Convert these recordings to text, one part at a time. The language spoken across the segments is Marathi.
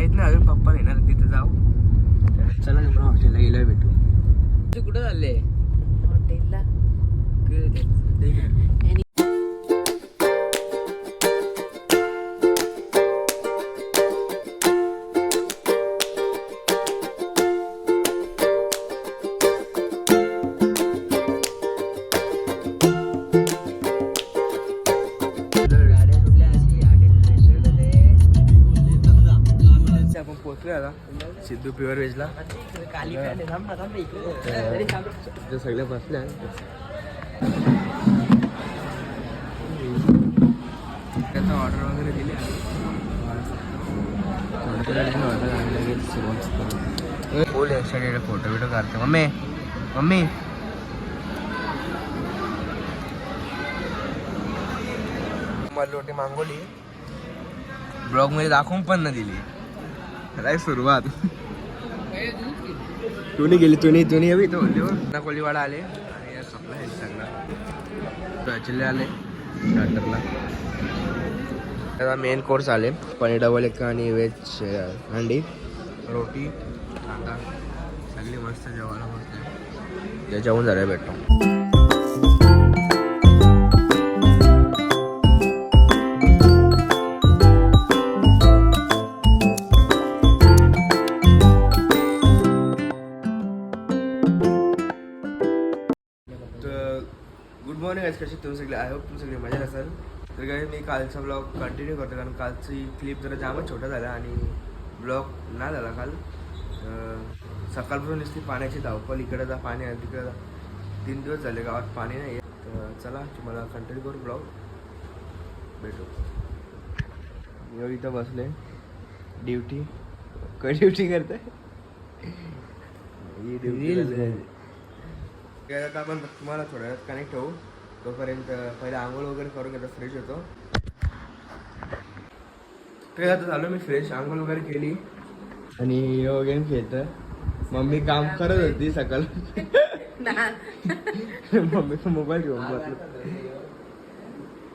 माहित नाही अजून, पप्पा येणार तिथे जाऊ. चला तुम्हाला हॉटेलला गेल्यावर भेटू. तू कुठं चालले? हॉटेलला. आपण पोहोचलोय आता सिद्धू प्युअर व्हेजला. सगळे बसले त्याचा ऑर्डर वगैरे दिली. फुल एक्साइटेड फोटो बिटो काढते. मम्मी मम्मी मला रोटी मागवली, ब्लॉग मध्ये दाखवून पण न दिली. काय सुरुवात तुनी गेली, तुनी हवी तो ना कोलीवाडा आले आणि सपला हे सगळं चले आले स्टार्टरला. त्याचा मेन कोर्स आले पनीर डबल एक्का आणि व्हेज अंडी, रोटी, कांदा, सगळी मस्त जेवायला मस्त. त्याच्याहून जरा भेटतो. गुड मॉर्निंग आज कशी तुम्ही सगळे, आय होप तुम्ही सगळे मजेत असाल. तर काय मी कालचा ब्लॉग कंटिन्यू करतो कारण कालची क्लिप जरा जामच छोटा झाला आणि ब्लॉग नाही झाला काल. सकाळपासून नुसती पाण्याची धावपळ, इकडे जा पाणी आहे तिकडे जा. 3 दिवस झाले गावात पाणी नाही. तर चला तुम्हाला कंटिन्यू करू ब्लॉग, भेटू. मी इथं बसले ड्युटी. काय ड्युटी करते ही ड्युटी. आता आपण तुम्हाला थोड्या वेळात कनेक्ट होऊ. तोपर्यंत पहिले आंघोळ वगैरे करून घेतो, फ्रेश होतो. तर आता झालो मी फ्रेश, आंघोळ वगैरे केली आणि गेम खेळतं. मम्मी काम करत होती सकाळ. मम्मीचा मोबाईल घेऊन बसलो.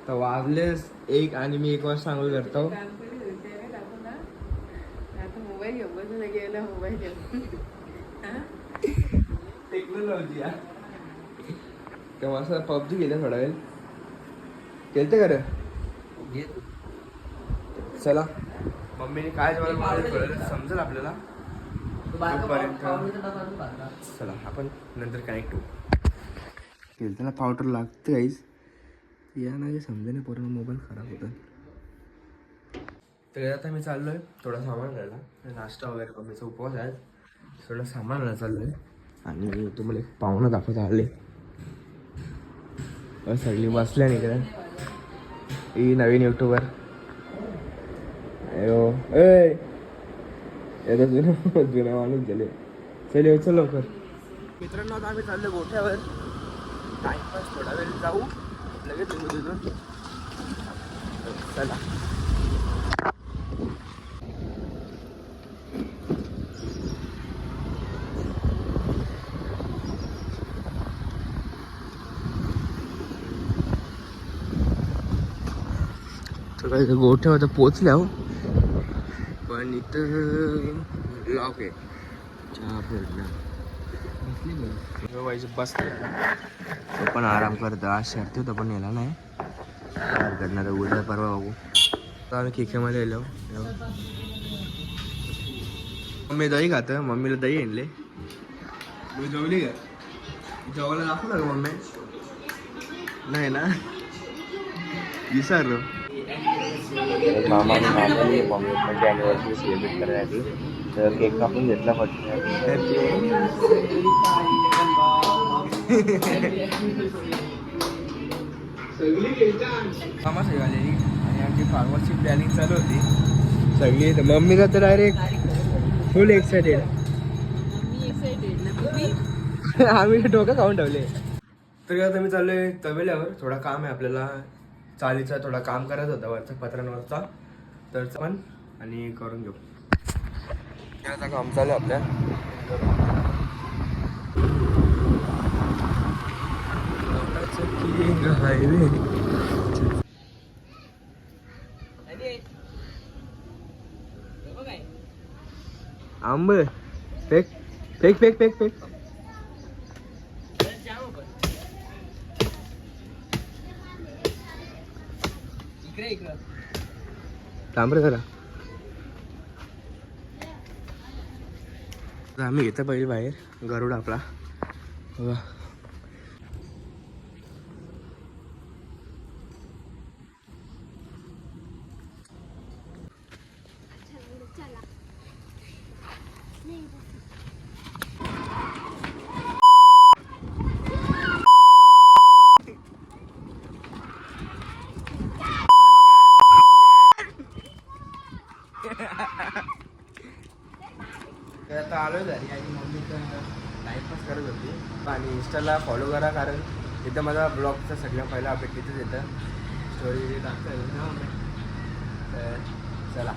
तर वाजलेच 1 आणि मी 1 वाजता आंघोळ करतो. टेक्नॉलॉजी तेव्हा असं पबजी गेलं थोडा वेळ केलते का रे. चला मम्मीने काय जेवायला समजेल आपल्याला तोपर्यंत. चला आपण नंतर कनेक्ट होऊ. केलताना पावडर लागतं काहीच या नाही समजे नाही, पूर्ण मोबाईल खराब होता. तर आता मी चाललोय थोडा सामान घ्यायला, नाश्ता वगैरे. मम्मीचा उपवास आहे, थोडं सामान घ्यायला चाललोय. आणि तुम्हाला एक पाहुणं दाखवता आले. सगळी बसल्या इकडे. ही नवीन युट्यूबर जुना माणूस गेले. चल येऊ, चल लवकर. मित्रांनो आता आम्ही चाललो गोठ्यावर. टाइमपास थोडा वेळ जाऊ, लगेच तिथून. चला काही गोठ्यावर तर पोचल्या हो, पण इथं लॉक आहे. चहा फोडला बस तो पण आराम करतो. आज शर्ती होतं पण नेला नाही. घडणार उद्या परवा बघू. तर आम्ही खिखेमध्ये गेलो. मम्मी दही खातं, मम्मीला दही आणले. मी जेवली का? जेवायला दाखवलं का मम्मी? नाही ना, विसरलो. मामा आणि मामाने मम्मीची ॲनिव्हर्सरी सेलिब्रेट करण्यासाठी तर केक कापून घेतला पटकन. मामा सगळी आलेली आणि आमची फार्मसी प्लॅनिंग चालू होती सगळी. तर मम्मीला तर डायरेक्ट फुल एक्सायटेड. आम्ही डोकं खाऊन ठेवले. तर आता मी चाललोय तबेल्यावर, थोडा काम आहे आपल्याला. चालीचा थोडा काम करायचं होता वरचा पत्रांवरचा, तर पण आणि करून घेऊ. आता काम चालू आपल्या. हायवे आंब फेक फेक फेक फेक फेक तांबरे जरा आम्ही घेतो पहिले बाहेर गरुड आपला बघा. तर आता आलो घरी आणि मम्मी तर टाईमपास करत होती आणि इंस्टाला फॉलो करा कारण तिथं माझा ब्लॉगचा सगळ्यात पहिला अपडेट तिथेच येतं स्टोरी टाकतं तर चला.